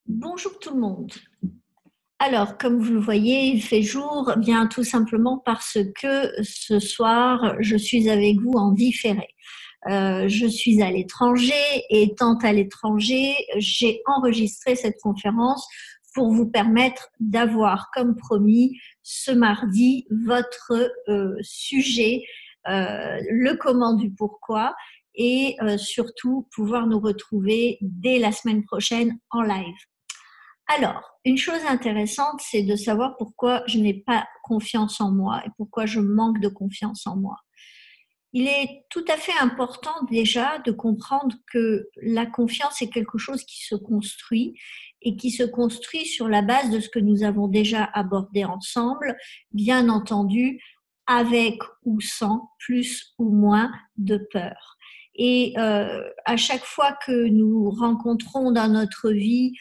Bonjour tout le monde. Alors, comme vous le voyez, il fait jour, bien tout simplement parce que ce soir, je suis avec vous en différé. Je suis à l'étranger et étant à l'étranger, j'ai enregistré cette conférence pour vous permettre d'avoir, comme promis, ce mardi, votre sujet, le comment du pourquoi, et surtout pouvoir nous retrouver dès la semaine prochaine en live. Alors, une chose intéressante, c'est de savoir pourquoi je n'ai pas confiance en moi et pourquoi je manque de confiance en moi. Il est tout à fait important déjà de comprendre que la confiance est quelque chose qui se construit et qui se construit sur la base de ce que nous avons déjà abordé ensemble, bien entendu, avec ou sans plus ou moins de peur. Et à chaque fois que nous rencontrons dans notre vie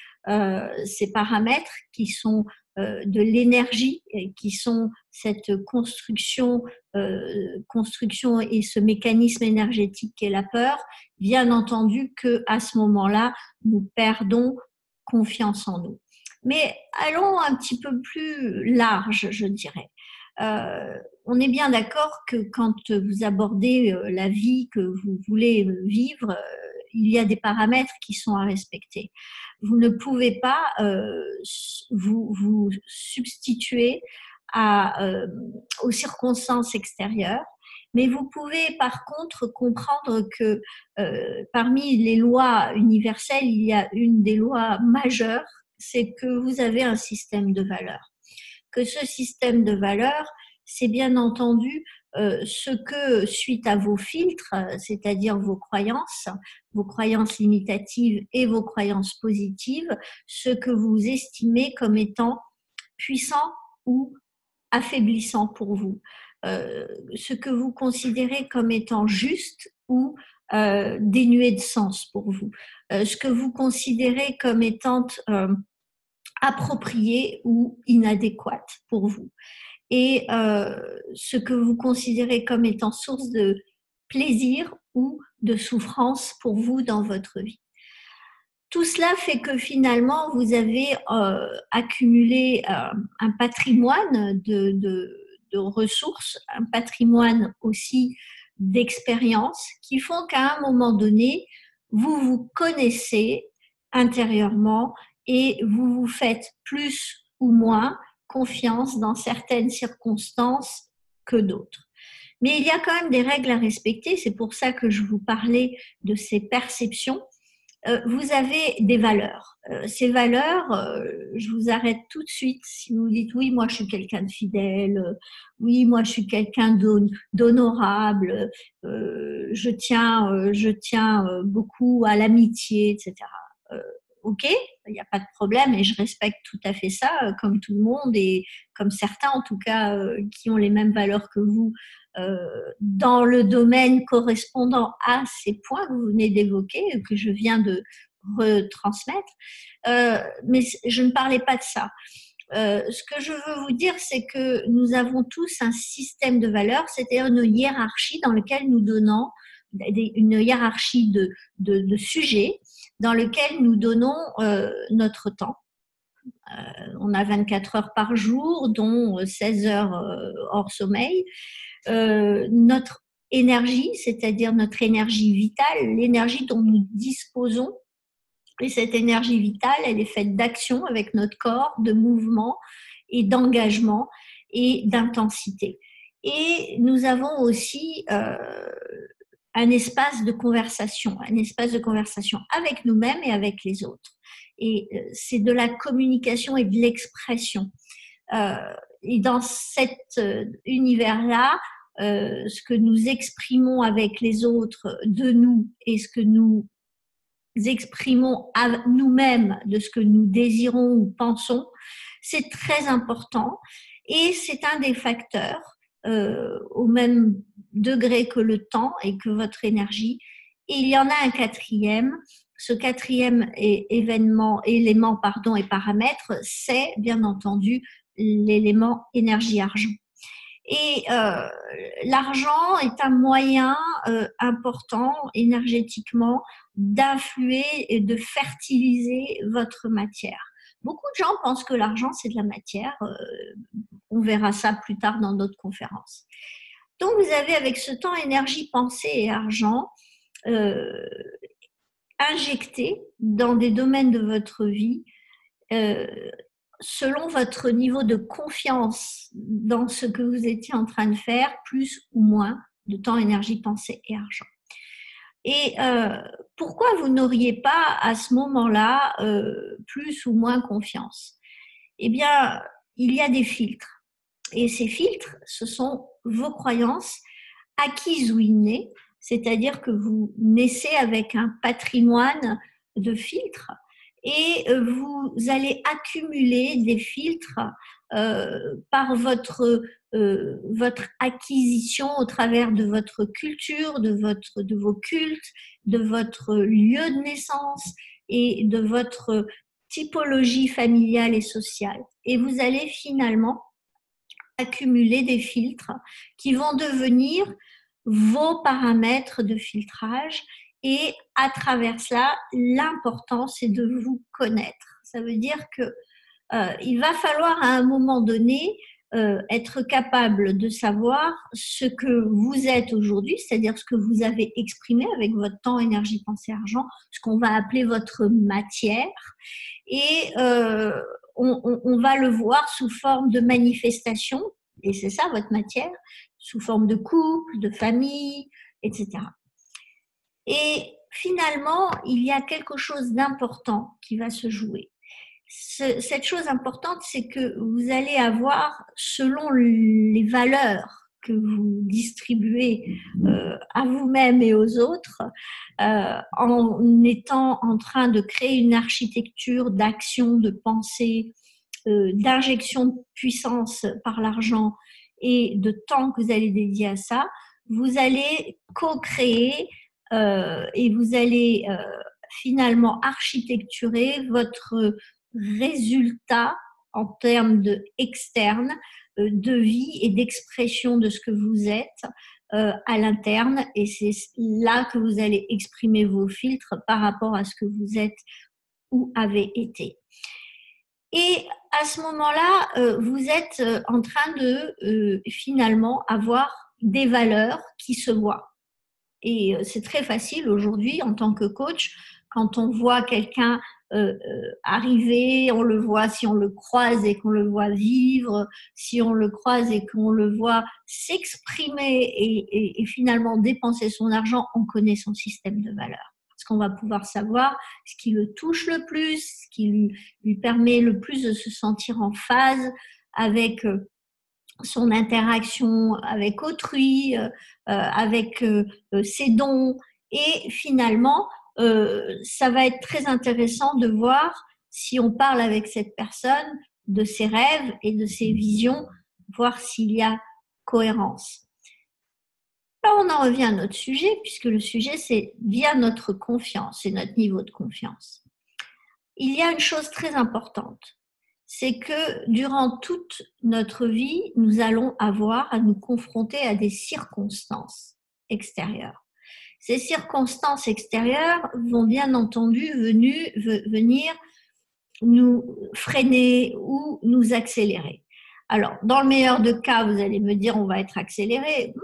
ces paramètres qui sont de l'énergie, qui sont cette construction et ce mécanisme énergétique qu'est la peur, bien entendu qu'à ce moment-là, nous perdons confiance en nous. Mais allons un petit peu plus large, je dirais. On est bien d'accord que quand vous abordez la vie que vous voulez vivre, il y a des paramètres qui sont à respecter. Vous ne pouvez pas vous substituer aux circonstances extérieures, mais vous pouvez par contre comprendre que parmi les lois universelles, il y a une des lois majeures, c'est que vous avez un système de valeurs. Que ce système de valeurs, c'est bien entendu ce que, suite à vos filtres, c'est-à-dire vos croyances limitatives et vos croyances positives, ce que vous estimez comme étant puissant ou affaiblissant pour vous, ce que vous considérez comme étant juste ou dénué de sens pour vous, ce que vous considérez comme étant approprié ou inadéquate pour vous, et ce que vous considérez comme étant source de plaisir ou de souffrance pour vous dans votre vie. Tout cela fait que finalement, vous avez accumulé un patrimoine de ressources, un patrimoine aussi d'expériences qui font qu'à un moment donné, vous vous connaissez intérieurement et vous vous faites plus ou moins confiance dans certaines circonstances que d'autres. Mais il y a quand même des règles à respecter, c'est pour ça que je vous parlais de ces perceptions. Vous avez des valeurs. Ces valeurs, je vous arrête tout de suite si vous dites oui, moi je suis quelqu'un de fidèle, oui, moi je suis quelqu'un d'honorable, je tiens beaucoup à l'amitié, etc. Euh, ok, il n'y a pas de problème et je respecte tout à fait ça, comme tout le monde et comme certains en tout cas qui ont les mêmes valeurs que vous dans le domaine correspondant à ces points que vous venez d'évoquer, que je viens de retransmettre. Mais je ne parlais pas de ça. Ce que je veux vous dire, c'est que nous avons tous un système de valeurs, c'est-à-dire une hiérarchie dans laquelle nous donnons une hiérarchie de sujets dans lequel nous donnons notre temps. On a 24 heures par jour, dont 16 heures hors sommeil. Notre énergie, c'est-à-dire notre énergie vitale, l'énergie dont nous disposons. Et cette énergie vitale, elle est faite d'action avec notre corps, de mouvement et d'engagement et d'intensité. Et nous avons aussi un espace de conversation avec nous-mêmes et avec les autres. Et c'est de la communication et de l'expression. Et dans cet univers-là, ce que nous exprimons avec les autres de nous et ce que nous exprimons à nous-mêmes de ce que nous désirons ou pensons, c'est très important et c'est un des facteurs au même degré que le temps et que votre énergie. Et il y en a un quatrième. Ce quatrième élément et paramètre, c'est bien entendu l'élément énergie-argent. Et l'argent est un moyen important énergétiquement d'influer et de fertiliser votre matière. Beaucoup de gens pensent que l'argent, c'est de la matière. On verra ça plus tard dans d'autres conférences. Donc, vous avez avec ce temps énergie, pensée et argent injecté dans des domaines de votre vie selon votre niveau de confiance dans ce que vous étiez en train de faire, plus ou moins de temps, énergie, pensée et argent. Et pourquoi vous n'auriez pas à ce moment-là plus ou moins confiance? Eh bien, il y a des filtres. Et ces filtres, ce sont vos croyances acquises ou innées, c'est-à-dire que vous naissez avec un patrimoine de filtres et vous allez accumuler des filtres par votre acquisition au travers de votre culture, de vos cultes, de votre lieu de naissance et de votre typologie familiale et sociale. Et vous allez finalement accumuler des filtres qui vont devenir vos paramètres de filtrage et à travers cela, l'important, c'est de vous connaître. Ça veut dire que il va falloir à un moment donné être capable de savoir ce que vous êtes aujourd'hui, c'est-à-dire ce que vous avez exprimé avec votre temps, énergie, pensée, argent, ce qu'on va appeler votre matière. Et on va le voir sous forme de manifestation, et c'est ça votre matière, sous forme de couple, de famille, etc. Et finalement, il y a quelque chose d'important qui va se jouer. Cette chose importante, c'est que vous allez avoir, selon les valeurs que vous distribuez à vous-même et aux autres, en étant en train de créer une architecture d'action, de pensée, d'injection de puissance par l'argent et de temps que vous allez dédier à ça, vous allez co-créer et vous allez finalement architecturer votre résultat en termes de externe, de vie et d'expression de ce que vous êtes à l'interne. Et c'est là que vous allez exprimer vos filtres par rapport à ce que vous êtes ou avez été. Et à ce moment-là, vous êtes en train de finalement avoir des valeurs qui se voient. Et c'est très facile aujourd'hui en tant que coach, quand on voit quelqu'un arriver, on le voit si on le croise et qu'on le voit vivre, si on le croise et qu'on le voit s'exprimer et finalement dépenser son argent, on connaît son système de valeurs. Parce qu'on va pouvoir savoir ce qui le touche le plus, ce qui lui permet le plus de se sentir en phase avec son interaction avec autrui, avec ses dons. Et finalement, ça va être très intéressant de voir si on parle avec cette personne de ses rêves et de ses visions, voir s'il y a cohérence. Là, on en revient à notre sujet, puisque le sujet, c'est bien notre confiance et notre niveau de confiance. Il y a une chose très importante, c'est que durant toute notre vie, nous allons avoir à nous confronter à des circonstances extérieures. Ces circonstances extérieures vont bien entendu venir nous freiner ou nous accélérer. Alors, dans le meilleur des cas, vous allez me dire on va être accéléré.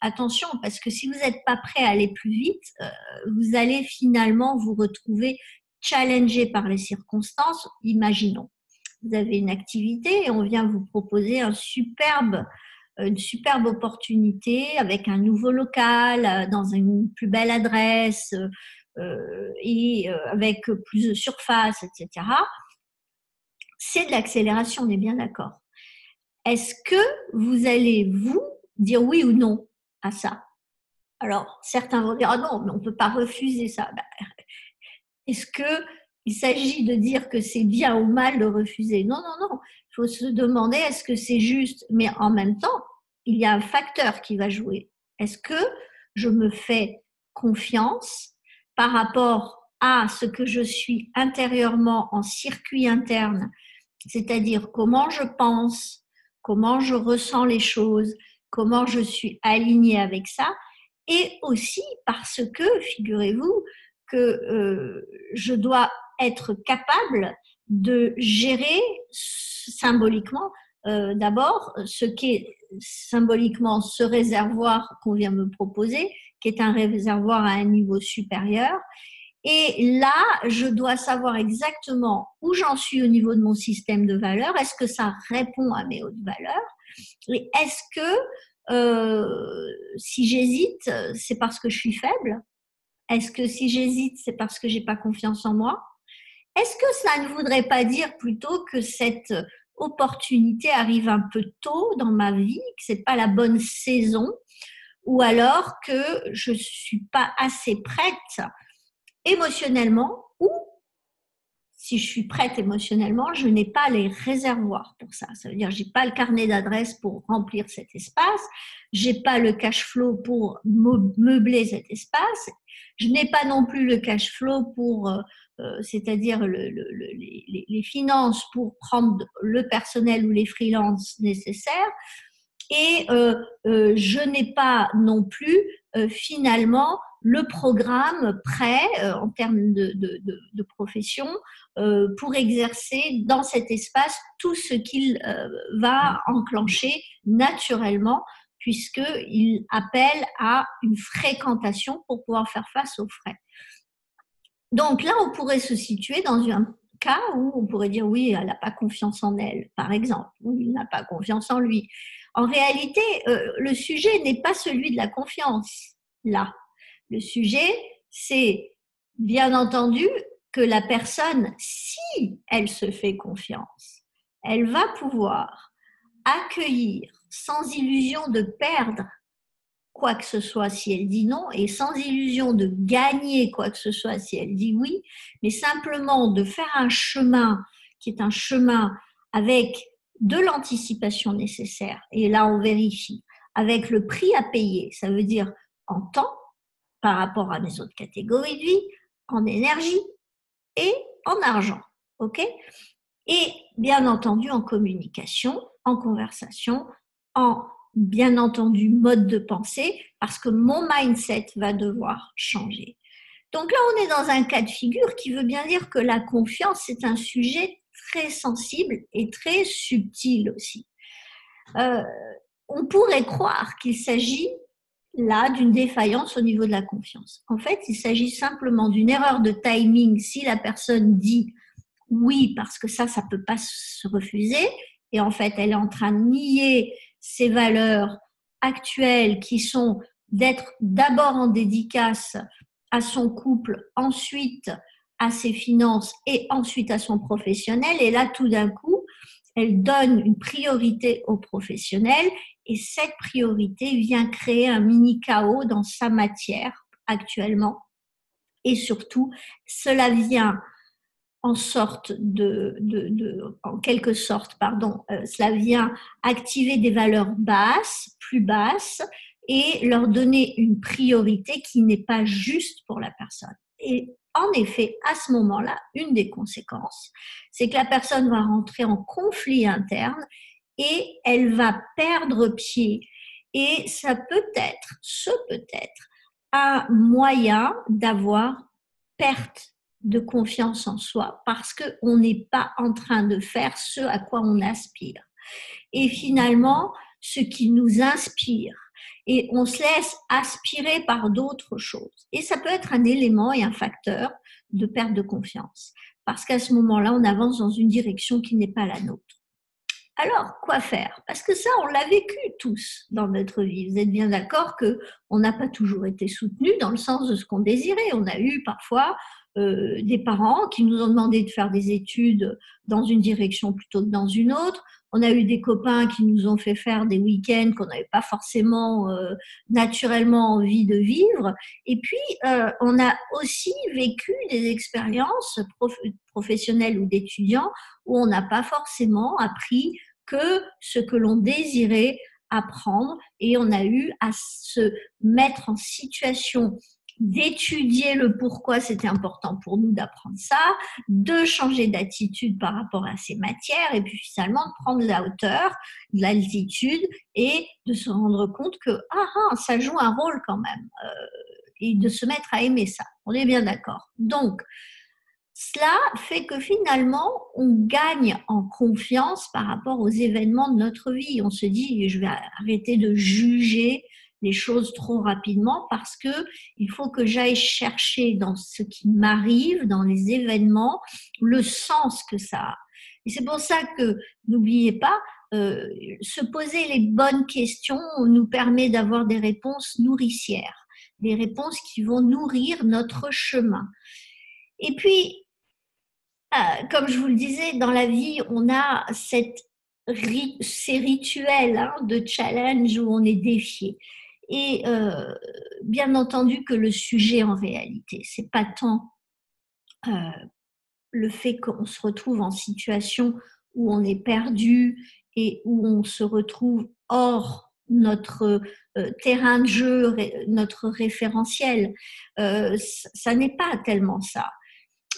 Attention, parce que si vous n'êtes pas prêt à aller plus vite, vous allez finalement vous retrouver challengé par les circonstances. Imaginons, vous avez une activité et on vient vous proposer une superbe opportunité avec un nouveau local, dans une plus belle adresse et avec plus de surface, etc. C'est de l'accélération, on est bien d'accord. Est-ce que vous allez vous dire oui ou non à ça? Alors, certains vont dire « Ah non, mais on ne peut pas refuser ça. » Est-ce qu'il s'agit de dire que c'est bien ou mal de refuser? Non, non, non. Il faut se demander est-ce que c'est juste, mais en même temps, il y a un facteur qui va jouer. Est-ce que je me fais confiance par rapport à ce que je suis intérieurement en circuit interne, c'est-à-dire comment je pense, comment je ressens les choses, comment je suis alignée avec ça, et aussi parce que, figurez-vous, que je dois être capable de gérer symboliquement d'abord ce qu'est symboliquement ce réservoir qu'on vient me proposer, qui est un réservoir à un niveau supérieur. Et là, je dois savoir exactement où j'en suis au niveau de mon système de valeurs. Est-ce que ça répond à mes hautes valeurs? Et est-ce que si j'hésite, c'est parce que je suis faible? Est-ce que si j'hésite, c'est parce que j'ai pas confiance en moi? Est-ce que ça ne voudrait pas dire plutôt que cette opportunité arrive un peu tôt dans ma vie, que c'est pas la bonne saison, ou alors que je suis pas assez prête émotionnellement, ou si je suis prête émotionnellement, je n'ai pas les réservoirs pour ça. Ça veut dire que j'ai pas le carnet d'adresses pour remplir cet espace, j'ai pas le cash flow pour meubler cet espace, je n'ai pas non plus le cash flow pour, c'est-à-dire les finances pour prendre le personnel ou les freelances nécessaires. Et je n'ai pas non plus finalement le programme prêt en termes de profession pour exercer dans cet espace tout ce qu'il va enclencher naturellement, puisqu'il appelle à une fréquentation pour pouvoir faire face aux frais. Donc là, on pourrait se situer dans un cas où on pourrait dire oui, elle n'a pas confiance en elle, par exemple, ou il n'a pas confiance en lui. En réalité, le sujet n'est pas celui de la confiance, là. Le sujet, c'est bien entendu que la personne, si elle se fait confiance, elle va pouvoir accueillir sans illusion de perdre quoi que ce soit si elle dit non, et sans illusion de gagner quoi que ce soit si elle dit oui, mais simplement de faire un chemin qui est un chemin avec de l'anticipation nécessaire. Et là, on vérifie avec le prix à payer, ça veut dire en temps par rapport à mes autres catégories de vie, en énergie et en argent. OK ? Et bien entendu en communication, en conversation, en bien entendu mode de pensée, parce que mon mindset va devoir changer. Donc là, on est dans un cas de figure qui veut bien dire que la confiance, c'est un sujet très sensible et très subtil aussi. On pourrait croire qu'il s'agit là d'une défaillance au niveau de la confiance. En fait, il s'agit simplement d'une erreur de timing si la personne dit oui, parce que ça peut pas se refuser. Et en fait, elle est en train de nier ses valeurs actuelles qui sont d'être d'abord en dédicace à son couple, ensuite à ses finances et ensuite à son professionnel. Et là, tout d'un coup, elle donne une priorité au professionnel et cette priorité vient créer un mini chaos dans sa matière actuellement. Et surtout, cela vient en quelque sorte, cela vient activer des valeurs basses, plus basses, et leur donner une priorité qui n'est pas juste pour la personne. Et en effet, à ce moment-là, une des conséquences, c'est que la personne va rentrer en conflit interne et elle va perdre pied. Et ce peut être un moyen d'avoir perte de confiance en soi parce qu'on n'est pas en train de faire ce à quoi on aspire. Et finalement, ce qui nous inspire, et on se laisse aspirer par d'autres choses. Et ça peut être un élément et un facteur de perte de confiance parce qu'à ce moment-là, on avance dans une direction qui n'est pas la nôtre. Alors, quoi faire? Parce que ça, on l'a vécu tous dans notre vie. Vous êtes bien d'accord qu'on n'a pas toujours été soutenus dans le sens de ce qu'on désirait. On a eu parfois des parents qui nous ont demandé de faire des études dans une direction plutôt que dans une autre. On a eu des copains qui nous ont fait faire des week-ends qu'on n'avait pas forcément naturellement envie de vivre. Et puis, on a aussi vécu des expériences professionnelles ou d'étudiants où on n'a pas forcément appris que ce que l'on désirait apprendre et on a eu à se mettre en situation d'étudier le pourquoi c'était important pour nous d'apprendre ça, de changer d'attitude par rapport à ces matières et puis finalement de prendre la hauteur, de l'altitude et de se rendre compte que ça joue un rôle quand même et de se mettre à aimer ça. On est bien d'accord. Donc, cela fait que finalement, on gagne en confiance par rapport aux événements de notre vie. On se dit, je vais arrêter de juger les choses trop rapidement parce que il faut que j'aille chercher dans ce qui m'arrive, dans les événements, le sens que ça a. Et c'est pour ça que, n'oubliez pas, se poser les bonnes questions nous permet d'avoir des réponses nourricières, des réponses qui vont nourrir notre chemin. Et puis, comme je vous le disais, dans la vie, on a ces rituels de challenge où on est défié. Et bien entendu que le sujet en réalité, c'est pas tant le fait qu'on se retrouve en situation où on est perdu et où on se retrouve hors notre terrain de jeu, notre référentiel. Ça n'est pas tellement ça.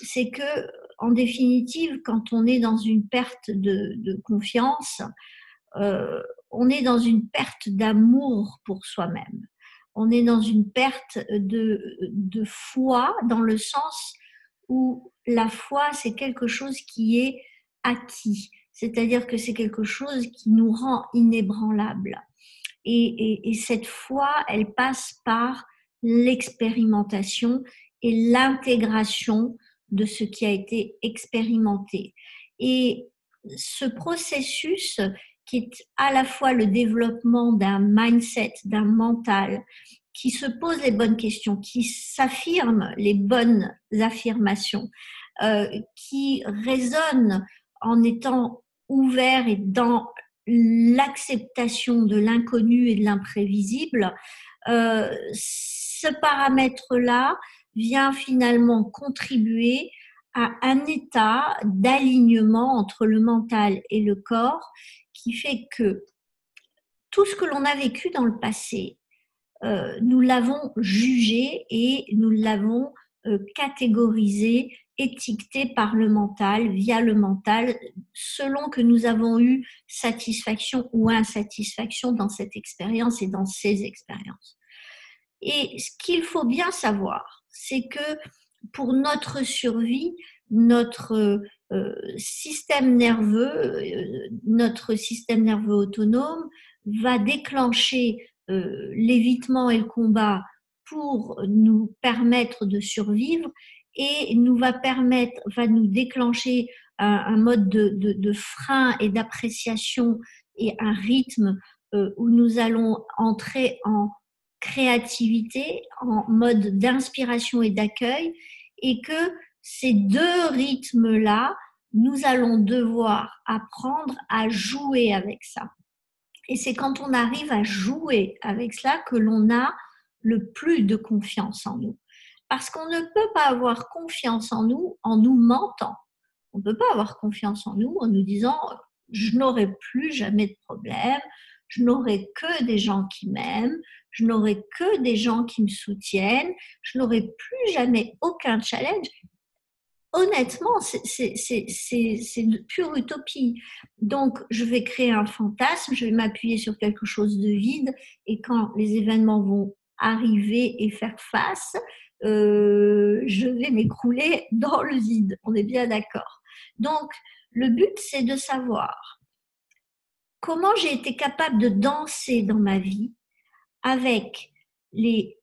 C'est que, en définitive, quand on est dans une perte de confiance, on est dans une perte d'amour pour soi-même. On est dans une perte de foi, dans le sens où la foi, c'est quelque chose qui est acquis. C'est-à-dire que c'est quelque chose qui nous rend inébranlables. Et cette foi, elle passe par l'expérimentation et l'intégration de ce qui a été expérimenté. Et ce processus qui est à la fois le développement d'un mindset, d'un mental, qui se pose les bonnes questions, qui s'affirme les bonnes affirmations, qui résonne en étant ouvert et dans l'acceptation de l'inconnu et de l'imprévisible, ce paramètre-là vient finalement contribuer à un état d'alignement entre le mental et le corps qui fait que tout ce que l'on a vécu dans le passé, nous l'avons jugé et nous l'avons catégorisé, étiqueté par le mental, via le mental, selon que nous avons eu satisfaction ou insatisfaction dans cette expérience et dans ces expériences. Et ce qu'il faut bien savoir, c'est que pour notre survie, notre système nerveux autonome va déclencher l'évitement et le combat pour nous permettre de survivre et va nous déclencher un mode de frein et d'appréciation et un rythme où nous allons entrer en créativité, en mode d'inspiration et d'accueil, et que ces deux rythmes-là, nous allons devoir apprendre à jouer avec ça. Et c'est quand on arrive à jouer avec cela que l'on a le plus de confiance en nous. Parce qu'on ne peut pas avoir confiance en nous mentant. On ne peut pas avoir confiance en nous disant « je n'aurai plus jamais de problème, je n'aurai que des gens qui m'aiment, je n'aurai que des gens qui me soutiennent, je n'aurai plus jamais aucun challenge ». Honnêtement, c'est de pure utopie. Donc, je vais créer un fantasme, je vais m'appuyer sur quelque chose de vide, et quand les événements vont arriver et faire face, je vais m'écrouler dans le vide. On est bien d'accord. Donc, le but, c'est de savoir comment j'ai été capable de danser dans ma vie avec les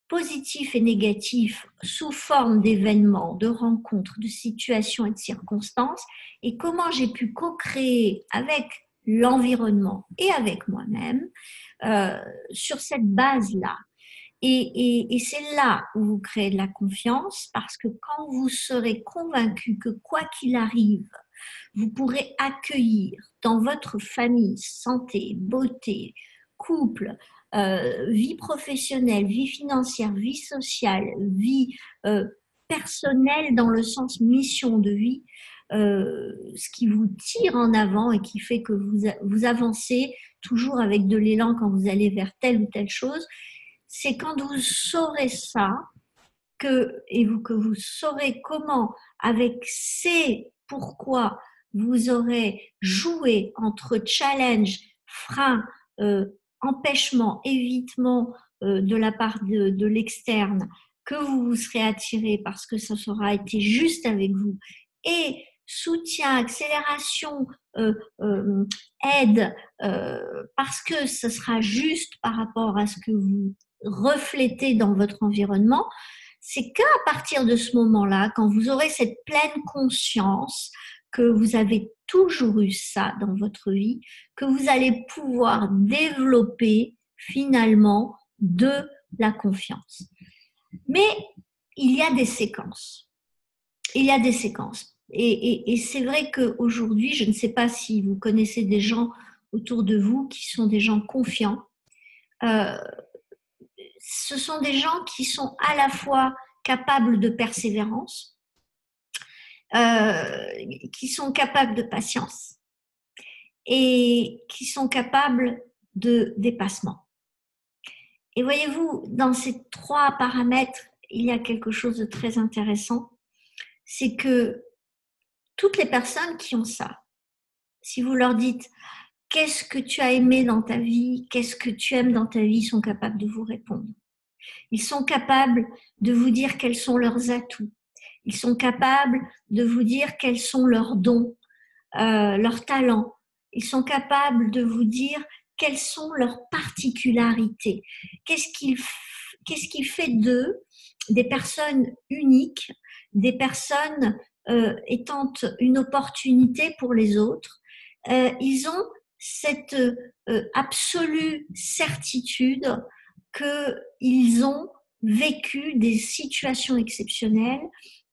positifs et négatifs sous forme d'événements, de rencontres, de situations et de circonstances, et comment j'ai pu co-créer avec l'environnement et avec moi-même sur cette base-là. Et c'est là où vous créez de la confiance, parce que quand vous serez convaincu que quoi qu'il arrive, vous pourrez accueillir dans votre famille, santé, beauté, couple, vie professionnelle, vie financière, vie sociale, vie personnelle dans le sens mission de vie, ce qui vous tire en avant et qui fait que vous avancez toujours avec de l'élan quand vous allez vers telle ou telle chose, c'est quand vous saurez ça, que vous saurez comment, avec ces pourquoi, vous aurez joué entre challenge, frein, empêchement, évitement de la part de l'externe, que vous vous serez attiré parce que ça aura été juste avec vous, et soutien, accélération, aide, parce que ce sera juste par rapport à ce que vous reflétez dans votre environnement, c'est qu'à partir de ce moment-là, quand vous aurez cette pleine conscience que vous avez toujours eu ça dans votre vie, que vous allez pouvoir développer finalement de la confiance. Mais il y a des séquences. Il y a des séquences. Et c'est vrai qu'aujourd'hui, je ne sais pas si vous connaissez des gens autour de vous qui sont des gens confiants. Ce sont des gens qui sont à la fois capables de persévérance, qui sont capables de patience et qui sont capables de dépassement. Et voyez-vous, dans ces 3 paramètres, il y a quelque chose de très intéressant, c'est que toutes les personnes qui ont ça, si vous leur dites « Qu'est-ce que tu as aimé dans ta vie? Qu'est-ce que tu aimes dans ta vie ?» ils sont capables de vous répondre. Ils sont capables de vous dire quels sont leurs atouts. Ils sont capables de vous dire quels sont leurs dons, leurs talents. Ils sont capables de vous dire quelles sont leurs particularités. Qu'est-ce qui fait d'eux des personnes uniques, des personnes étant une opportunité pour les autres. Ils ont cette absolue certitude qu'ils ont vécu des situations exceptionnelles,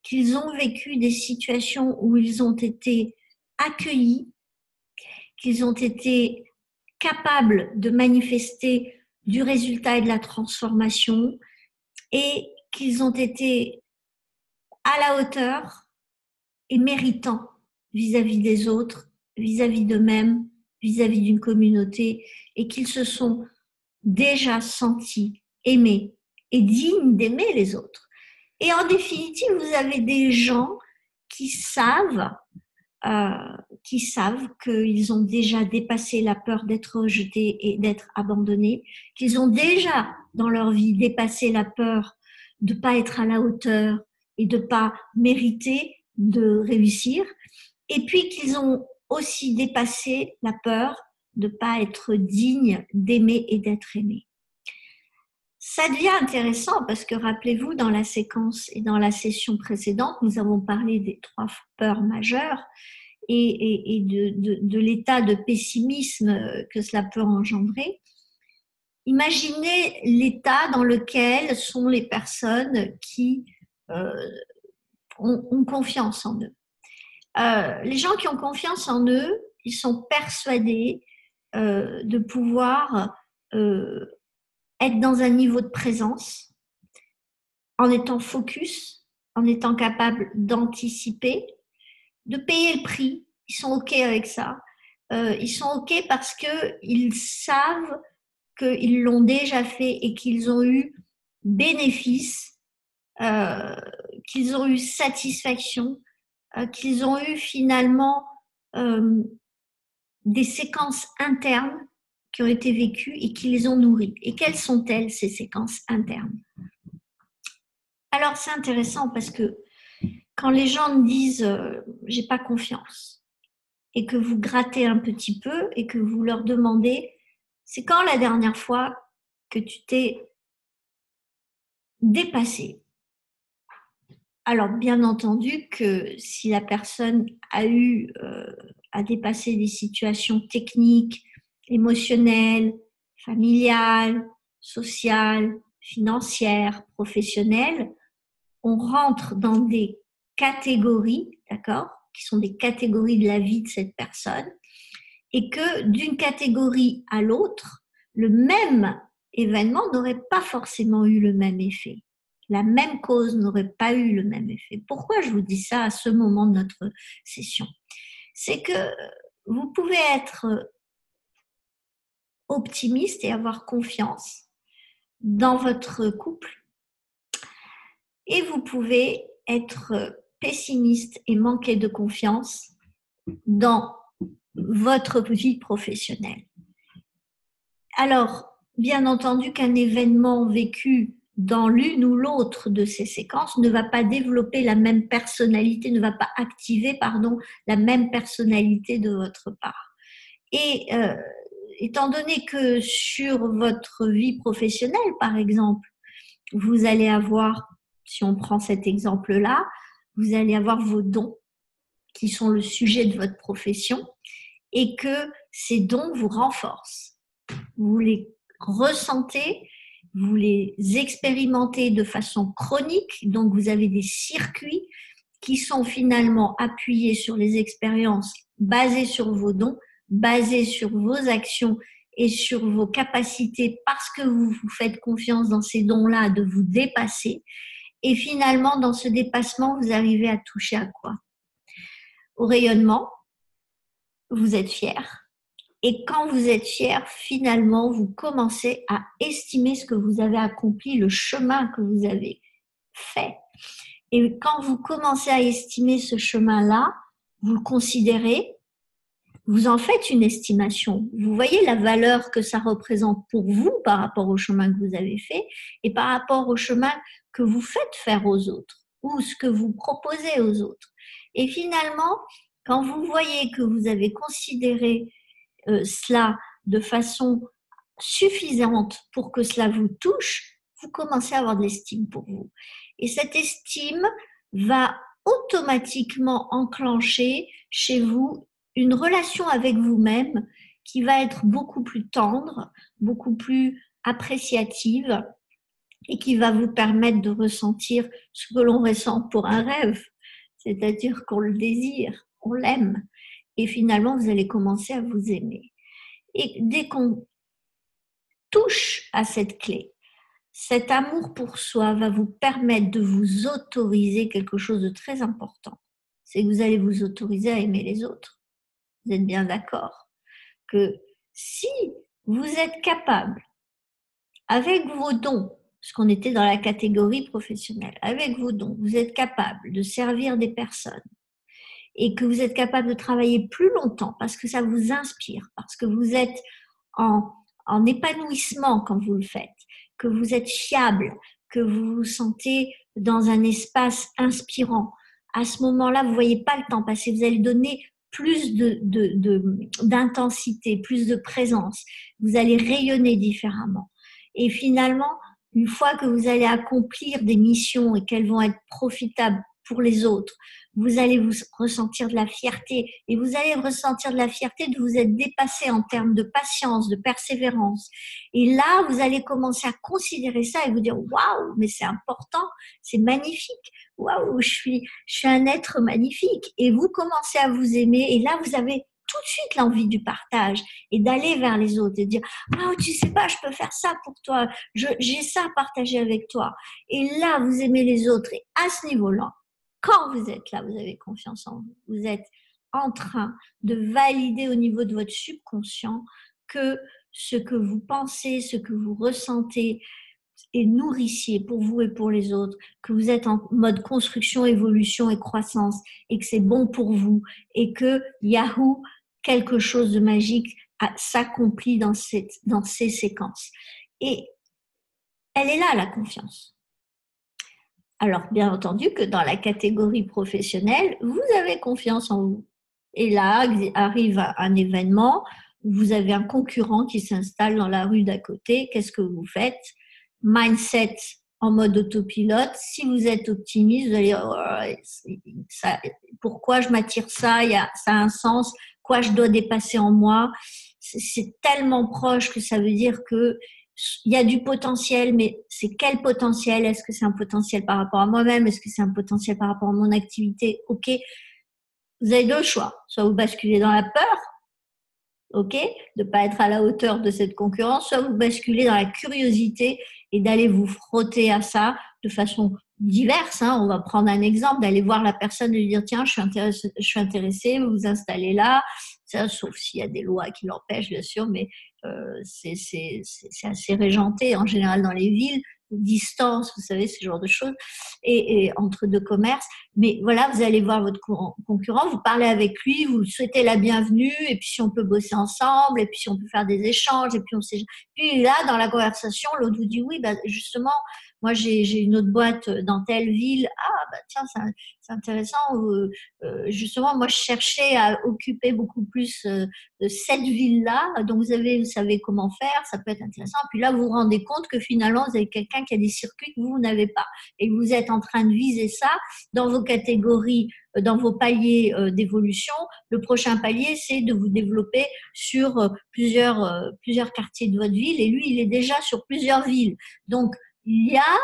qu'ils ont vécu des situations où ils ont été accueillis, qu'ils ont été capables de manifester du résultat et de la transformation, et qu'ils ont été à la hauteur et méritants vis-à-vis des autres, vis-à-vis d'eux-mêmes, vis-à-vis d'une communauté, et qu'ils se sont déjà sentis aimés et dignes d'aimer les autres. Et en définitive, vous avez des gens qui savent qu'ils ont déjà dépassé la peur d'être rejetés et d'être abandonnés, qu'ils ont déjà dans leur vie dépassé la peur de ne pas être à la hauteur et de ne pas mériter de réussir, et puis qu'ils ont aussi dépassé la peur de ne pas être digne d'aimer et d'être aimé. Ça devient intéressant parce que rappelez-vous, dans la séquence et dans la session précédente, nous avons parlé des 3 peurs majeures et de l'état de pessimisme que cela peut engendrer. Imaginez l'état dans lequel sont les personnes qui ont confiance en eux. Les gens qui ont confiance en eux, ils sont persuadés de pouvoir être dans un niveau de présence, en étant focus, en étant capable d'anticiper, de payer le prix. Ils sont OK avec ça. Ils sont OK parce qu'ils savent qu'ils l'ont déjà fait et qu'ils ont eu bénéfice, qu'ils ont eu satisfaction, qu'ils ont eu finalement des séquences internes qui ont été vécues et qui les ont nourries. Et quelles sont-elles, ces séquences internes? Alors, c'est intéressant parce que quand les gens me disent « j'ai pas confiance » et que vous grattez un petit peu et que vous leur demandez « c'est quand la dernière fois que tu t'es dépassé ?» Alors, bien entendu que si la personne a eu à dépasser des situations techniques, émotionnelles, familiales, sociales, financières, professionnelles, on rentre dans des catégories, d'accord, qui sont des catégories de la vie de cette personne, et que d'une catégorie à l'autre, le même événement n'aurait pas forcément eu le même effet. La même cause n'aurait pas eu le même effet. Pourquoi je vous dis ça à ce moment de notre session? C'est que vous pouvez être optimiste et avoir confiance dans votre couple. Et vous pouvez être pessimiste et manquer de confiance dans votre vie professionnelle. Alors, bien entendu qu'un événement vécu dans l'une ou l'autre de ces séquences ne va pas développer la même personnalité, ne va pas activer, la même personnalité de votre part. Et étant donné que sur votre vie professionnelle, par exemple, vous allez avoir, si on prend cet exemple-là, vous allez avoir vos dons qui sont le sujet de votre profession et que ces dons vous renforcent. Vous les ressentez, vous les expérimentez de façon chronique, donc vous avez des circuits qui sont finalement appuyés sur les expériences basées sur vos dons, basées sur vos actions et sur vos capacités parce que vous vous faites confiance dans ces dons-là de vous dépasser. Et finalement, dans ce dépassement, vous arrivez à toucher à quoi? Au rayonnement, vous êtes fier. Et quand vous êtes fier, finalement, vous commencez à estimer ce que vous avez accompli, le chemin que vous avez fait. Et quand vous commencez à estimer ce chemin-là, vous le considérez, vous en faites une estimation. Vous voyez la valeur que ça représente pour vous par rapport au chemin que vous avez fait et par rapport au chemin que vous faites faire aux autres ou ce que vous proposez aux autres. Et finalement, quand vous voyez que vous avez considéré cela de façon suffisante pour que cela vous touche, vous commencez à avoir de l'estime pour vous. Et cette estime va automatiquement enclencher chez vous une relation avec vous-même qui va être beaucoup plus tendre, beaucoup plus appréciative et qui va vous permettre de ressentir ce que l'on ressent pour un rêve, c'est-à-dire qu'on le désire, on l'aime. Et finalement, vous allez commencer à vous aimer. Et dès qu'on touche à cette clé, cet amour pour soi va vous permettre de vous autoriser quelque chose de très important. C'est que vous allez vous autoriser à aimer les autres. Vous êtes bien d'accord que si vous êtes capable, avec vos dons, parce qu'on était dans la catégorie professionnelle, avec vos dons, vous êtes capable de servir des personnes et que vous êtes capable de travailler plus longtemps parce que ça vous inspire, parce que vous êtes en épanouissement quand vous le faites, que vous êtes fiable, que vous vous sentez dans un espace inspirant. À ce moment-là, vous ne voyez pas le temps passer, vous allez donner plus d'intensité, plus de présence, vous allez rayonner différemment. Et finalement, une fois que vous allez accomplir des missions et qu'elles vont être profitables pour les autres, vous allez vous ressentir de la fierté et vous allez ressentir de la fierté de vous être dépassé en termes de patience, de persévérance. Et là, vous allez commencer à considérer ça et vous dire waouh, mais c'est important, c'est magnifique. Waouh, je suis un être magnifique. Et vous commencez à vous aimer et là, vous avez tout de suite l'envie du partage et d'aller vers les autres et de dire waouh, tu sais pas, je peux faire ça pour toi, j'ai ça à partager avec toi. Et là, vous aimez les autres et à ce niveau-là, quand vous êtes là, vous avez confiance en vous. Vous êtes en train de valider au niveau de votre subconscient que ce que vous pensez, ce que vous ressentez est nourricier pour vous et pour les autres, que vous êtes en mode construction, évolution et croissance et que c'est bon pour vous et que Yahoo, quelque chose de magique s'accomplit dans ces séquences. Et elle est là, la confiance. Alors, bien entendu que dans la catégorie professionnelle, vous avez confiance en vous. Et là, arrive un événement, vous avez un concurrent qui s'installe dans la rue d'à côté. Qu'est-ce que vous faites? Mindset en mode autopilote. Si vous êtes optimiste, vous allez dire pourquoi je m'attire ça? Ça a un sens. Quoi je dois dépasser en moi? C'est tellement proche que ça veut dire que il y a du potentiel, mais c'est quel potentiel? Est-ce que c'est un potentiel par rapport à moi-même? Est-ce que c'est un potentiel par rapport à mon activité? Ok, vous avez deux choix. Soit vous basculez dans la peur, ok, de ne pas être à la hauteur de cette concurrence, soit vous basculez dans la curiosité et d'aller vous frotter à ça de façon diverse. On va prendre un exemple, d'aller voir la personne et lui dire tiens, je suis intéressée, vous vous installez là, ça, sauf s'il y a des lois qui l'empêchent bien sûr, mais c'est assez régenté en général dans les villes. distance, vous savez, ce genre de choses, et entre deux commerces. Mais voilà, vous allez voir votre concurrent, vous parlez avec lui, vous souhaitez la bienvenue, et puis si on peut bosser ensemble, et puis si on peut faire des échanges, et puis on sait. Puis là, dans la conversation, l'autre vous dit oui, bah, justement, moi j'ai une autre boîte dans telle ville. Ah, bah tiens, c'est intéressant. Justement, moi je cherchais à occuper beaucoup plus cette ville-là, donc vous savez comment faire, ça peut être intéressant. Puis là, vous vous rendez compte que finalement, vous avez quelqu'un qui a des circuits que vous n'avez pas, et que vous êtes en train de viser ça dans vos catégories, dans vos paliers d'évolution. Le prochain palier, c'est de vous développer sur plusieurs quartiers de votre ville, et lui, il est déjà sur plusieurs villes. Donc, il y a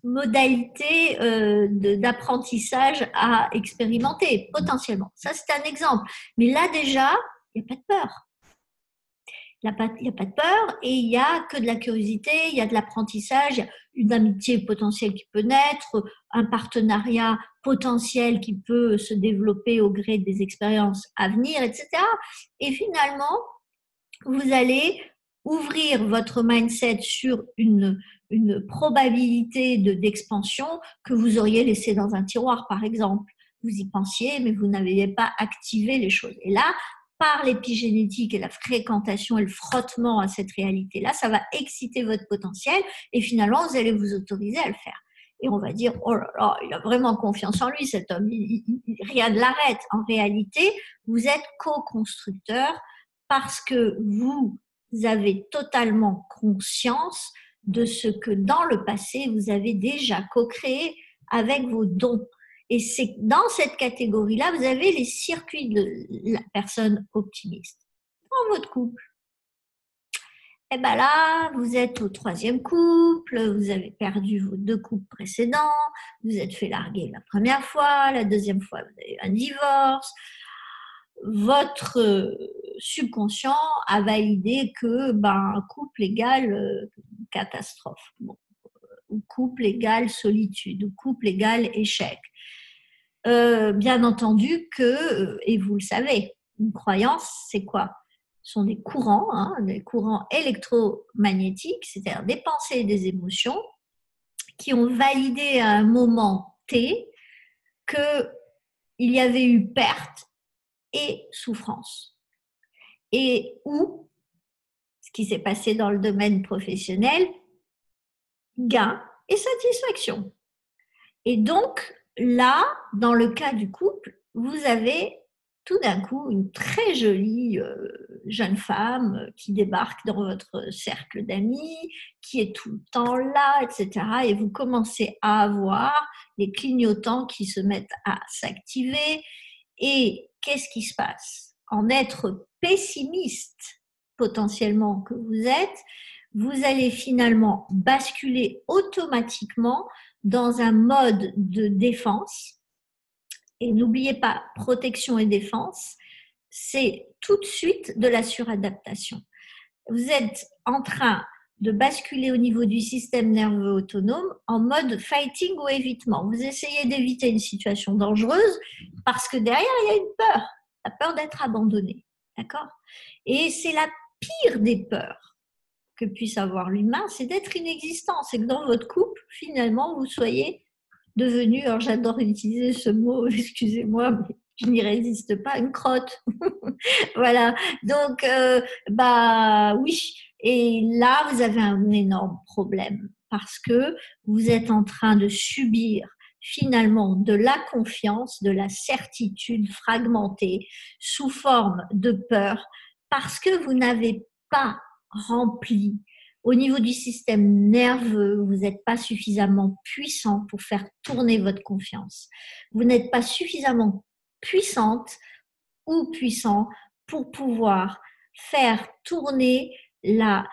modalité d'apprentissage à expérimenter, potentiellement. Ça, c'est un exemple. Mais là, déjà, il n'y a pas de peur. Il n'y a pas de peur, et il n'y a que de la curiosité, il y a de l'apprentissage, il y a une amitié potentielle qui peut naître, un partenariat potentiel qui peut se développer au gré des expériences à venir, etc. Et finalement, vous allez ouvrir votre mindset sur une probabilité d'expansion que vous auriez laissée dans un tiroir, par exemple. Vous y pensiez, mais vous n'aviez pas activé les choses. Et là, par l'épigénétique et la fréquentation et le frottement à cette réalité-là, ça va exciter votre potentiel, et finalement, vous allez vous autoriser à le faire. Et on va dire, oh là là, il a vraiment confiance en lui, cet homme, rien ne l'arrête. En réalité, vous êtes co-constructeur, parce que vous avez totalement conscience de ce que dans le passé, vous avez déjà co-créé avec vos dons. Et c'est dans cette catégorie-là, vous avez les circuits de la personne optimiste. Dans votre couple, et bien là, vous êtes au 3e couple, vous avez perdu vos 2 couples précédents, vous êtes fait larguer la première fois, la 2e fois, vous avez eu un divorce. Votre subconscient a validé que couple égale catastrophe, ou couple égale solitude, ou couple égale échec. Bien entendu que, et vous le savez, une croyance, c'est quoi? Ce sont des courants, des courants électromagnétiques, c'est-à-dire des pensées et des émotions qui ont validé à un moment T qu'il y avait eu perte et souffrance. Et où, ce qui s'est passé dans le domaine professionnel, gain et satisfaction. Et donc, là, dans le cas du couple, vous avez tout d'un coup une très jolie jeune femme qui débarque dans votre cercle d'amis, qui est tout le temps là, etc. Et vous commencez à avoir les clignotants qui se mettent à s'activer. Et qu'est-ce qui se passe? En être pessimiste potentiellement que vous êtes, vous allez finalement basculer automatiquement dans un mode de défense. Et n'oubliez pas, protection et défense, c'est tout de suite de la suradaptation. Vous êtes en train de basculer au niveau du système nerveux autonome en mode fighting ou évitement. Vous essayez d'éviter une situation dangereuse parce que derrière, il y a une peur, la peur d'être abandonné. D'accord? Et c'est la pire des peurs que puisse avoir l'humain, c'est d'être inexistant. C'est que dans votre couple, finalement, vous soyez devenu, alors j'adore utiliser ce mot, excusez-moi, mais je n'y résiste pas, une crotte. Voilà, donc, oui. Et là, vous avez un énorme problème parce que vous êtes en train de subir finalement de la confiance, de la certitude fragmentée sous forme de peur parce que vous n'avez pas rempli. Au niveau du système nerveux, vous n'êtes pas suffisamment puissant pour faire tourner votre confiance. Vous n'êtes pas suffisamment puissante ou puissant pour pouvoir faire tourner la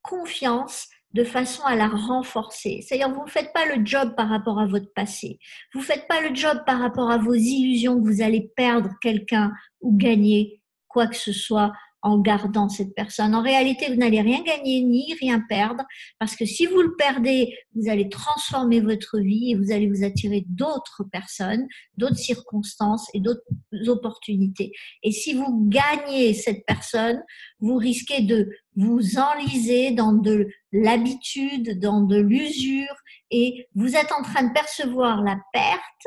confiance de façon à la renforcer. C'est-à-dire, vous ne faites pas le job par rapport à votre passé. Vous ne faites pas le job par rapport à vos illusions que vous allez perdre quelqu'un ou gagner quoi que ce soit en gardant cette personne. En réalité, vous n'allez rien gagner ni rien perdre, parce que si vous le perdez, vous allez transformer votre vie et vous allez vous attirer d'autres personnes, d'autres circonstances et d'autres opportunités. Et si vous gagnez cette personne, vous risquez de vous enliser dans de l'habitude, dans de l'usure, et vous êtes en train de percevoir la perte,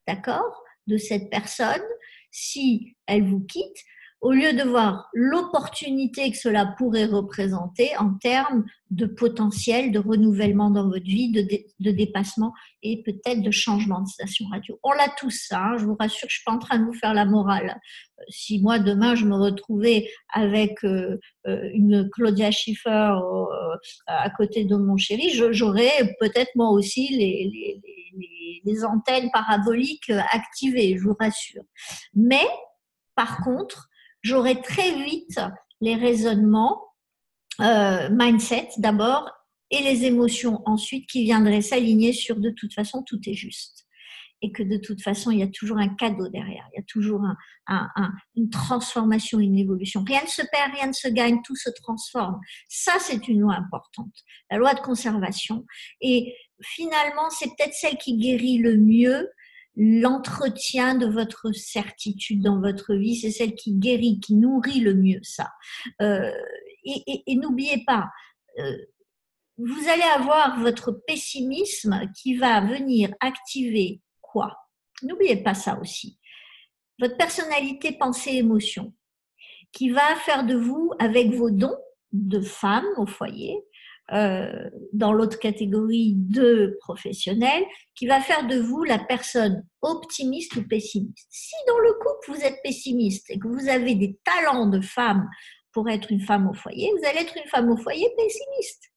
d'accord, de cette personne si elle vous quitte, au lieu de voir l'opportunité que cela pourrait représenter en termes de potentiel, de renouvellement dans votre vie, de dépassement et peut-être de changement de station radio. On l'a tous ça, hein, je vous rassure, je ne suis pas en train de vous faire la morale. Si moi, demain, je me retrouvais avec une Claudia Schiffer à côté de mon chéri, j'aurais peut-être moi aussi les antennes paraboliques activées, je vous rassure. Mais, par contre, j'aurai très vite les raisonnements, mindset d'abord, et les émotions ensuite qui viendraient s'aligner sur de toute façon, tout est juste. Et que de toute façon, il y a toujours un cadeau derrière, il y a toujours une transformation, une évolution. Rien ne se perd, rien ne se gagne, tout se transforme. Ça, c'est une loi importante, la loi de conservation. Et finalement, c'est peut-être celle qui guérit le mieux l'entretien de votre certitude dans votre vie, c'est celle qui guérit, qui nourrit le mieux ça. Et n'oubliez pas, vous allez avoir votre pessimisme qui va venir activer quoi? N'oubliez pas ça aussi. Votre personnalité, pensée, émotion, qui va faire de vous, avec vos dons de femme au foyer, dans l'autre catégorie de professionnels, qui va faire de vous la personne optimiste ou pessimiste. Si dans le couple vous êtes pessimiste et que vous avez des talents de femme pour être une femme au foyer, vous allez être une femme au foyer pessimiste.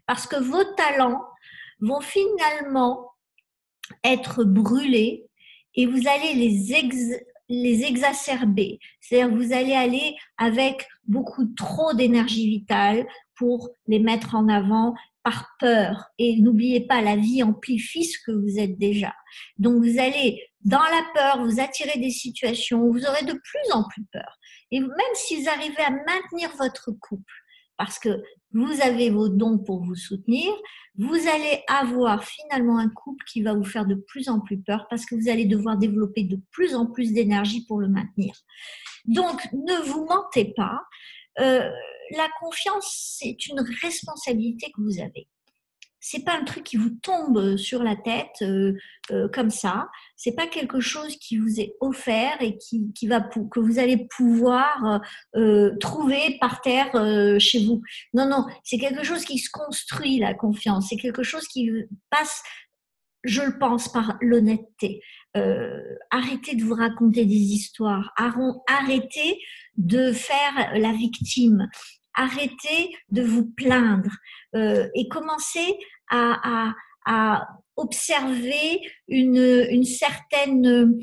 Parce que vos talents vont finalement être brûlés et vous allez les exacerber. C'est-à-dire vous allez aller avec beaucoup trop d'énergie vitale pour les mettre en avant par peur. Et n'oubliez pas, la vie amplifie ce que vous êtes déjà. Donc vous allez, dans la peur, vous attirer des situations où vous aurez de plus en plus peur. Et même si vous arrivez à maintenir votre couple, parce que vous avez vos dons pour vous soutenir, vous allez avoir finalement un couple qui va vous faire de plus en plus peur parce que vous allez devoir développer de plus en plus d'énergie pour le maintenir. Donc, ne vous mentez pas. La confiance, c'est une responsabilité que vous avez. C'est pas un truc qui vous tombe sur la tête comme ça. C'est pas quelque chose qui vous est offert et que vous allez pouvoir trouver par terre chez vous. Non, non, c'est quelque chose qui se construit, la confiance. C'est quelque chose qui passe, je le pense, par l'honnêteté. Arrêtez de vous raconter des histoires. Arrêtez de faire la victime. Arrêtez de vous plaindre et commencez à observer une certaine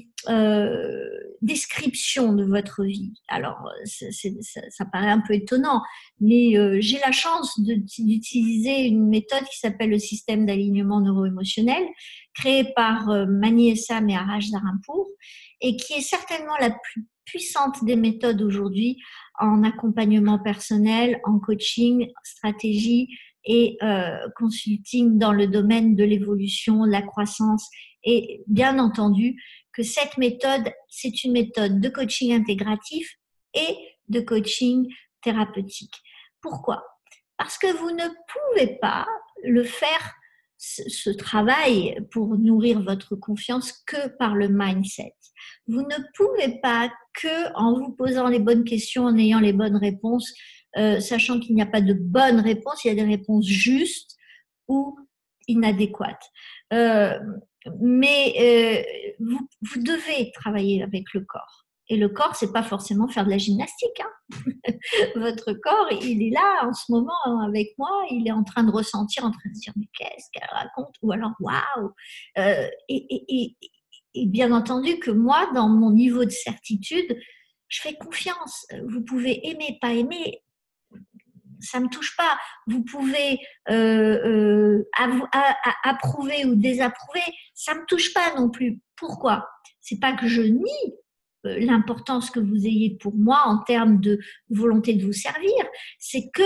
description de votre vie. Alors, ça paraît un peu étonnant, mais j'ai la chance d'utiliser une méthode qui s'appelle le système d'alignement neuro-émotionnel, créé par Mani Essam et Arash Dharampur, et qui est certainement la plus puissante des méthodes aujourd'hui en accompagnement personnel, en coaching, stratégie et consulting dans le domaine de l'évolution, de la croissance. Et bien entendu que cette méthode, c'est une méthode de coaching intégratif et de coaching thérapeutique. Pourquoi? Parce que vous ne pouvez pas le faire, ce travail pour nourrir votre confiance, que par le mindset. Vous ne pouvez pas que en vous posant les bonnes questions, en ayant les bonnes réponses, sachant qu'il n'y a pas de bonnes réponses, il y a des réponses justes ou inadéquates. Mais vous devez travailler avec le corps. Et le corps, c'est pas forcément faire de la gymnastique. Hein. Votre corps, il est là en ce moment avec moi, il est en train de ressentir, en train de se dire mais qu'est-ce qu'elle raconte? Ou alors waouh. Et bien entendu que moi, dans mon niveau de certitude, je fais confiance. Vous pouvez aimer, pas aimer, ça me touche pas. Vous pouvez approuver ou désapprouver, ça me touche pas non plus. Pourquoi? C'est pas que je nie l'importance que vous ayez pour moi en termes de volonté de vous servir. C'est que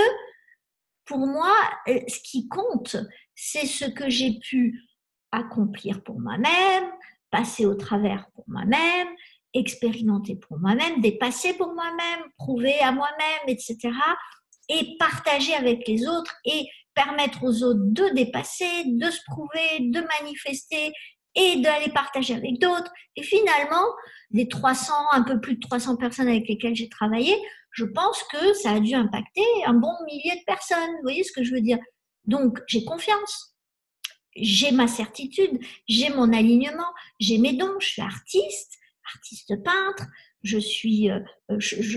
pour moi, ce qui compte, c'est ce que j'ai pu accomplir pour moi-même, passer au travers pour moi-même, expérimenter pour moi-même, dépasser pour moi-même, prouver à moi-même, etc. Et partager avec les autres et permettre aux autres de dépasser, de se prouver, de manifester et d'aller partager avec d'autres. Et finalement, les 300, un peu plus de 300 personnes avec lesquelles j'ai travaillé, je pense que ça a dû impacter un bon millier de personnes. Vous voyez ce que je veux dire? Donc, j'ai confiance. J'ai ma certitude, j'ai mon alignement, j'ai mes dons, je suis artiste peintre, je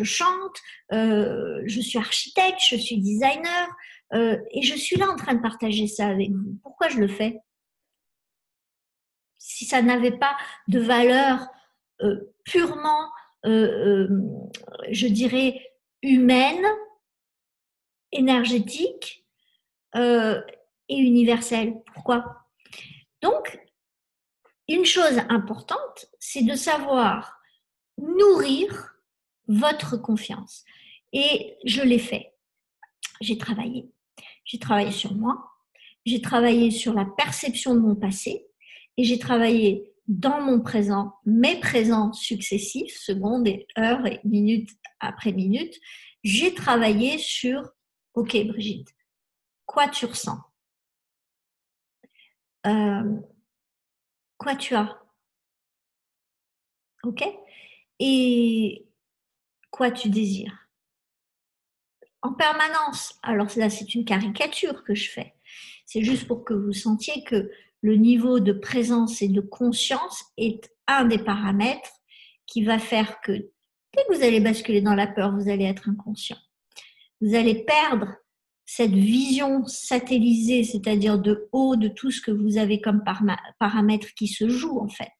chante, je suis architecte, je suis designer, et je suis là en train de partager ça avec vous. Pourquoi je le fais? Si ça n'avait pas de valeur purement, je dirais, humaine, énergétique et universelle. Pourquoi? Donc, une chose importante, c'est de savoir nourrir votre confiance. Et je l'ai fait. J'ai travaillé. J'ai travaillé sur moi, j'ai travaillé sur la perception de mon passé et j'ai travaillé dans mon présent, mes présents successifs, secondes et heures et minutes après minutes. J'ai travaillé sur, ok Brigitte, quoi tu ressens? Quoi tu as? Ok? Et quoi tu désires? En permanence. Alors là, c'est une caricature que je fais. C'est juste pour que vous sentiez que le niveau de présence et de conscience est un des paramètres qui va faire que dès que vous allez basculer dans la peur, vous allez être inconscient. Vous allez perdre cette vision satellisée, c'est-à-dire de haut de tout ce que vous avez comme paramètres qui se jouent en fait.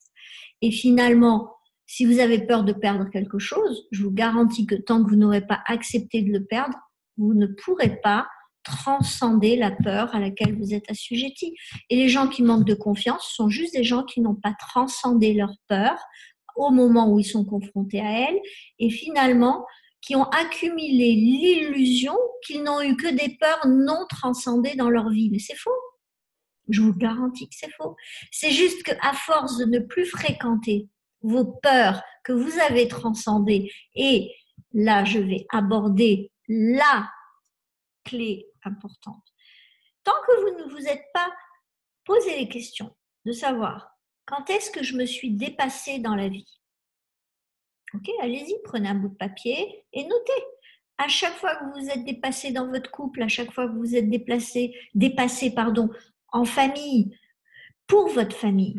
Et finalement, si vous avez peur de perdre quelque chose, je vous garantis que tant que vous n'aurez pas accepté de le perdre, vous ne pourrez pas transcender la peur à laquelle vous êtes assujetti. Et les gens qui manquent de confiance sont juste des gens qui n'ont pas transcendé leur peur au moment où ils sont confrontés à elle et finalement qui ont accumulé l'illusion qu'ils n'ont eu que des peurs non transcendées dans leur vie. Mais c'est faux. Je vous garantis que c'est faux. C'est juste qu'à force de ne plus fréquenter vos peurs que vous avez transcendées, et là, je vais aborder la clé importante. Tant que vous ne vous êtes pas posé les questions de savoir quand est-ce que je me suis dépassée dans la vie, ok, allez-y, prenez un bout de papier et notez. À chaque fois que vous vous êtes dépassé dans votre couple, à chaque fois que vous vous êtes dépassé en famille, pour votre famille,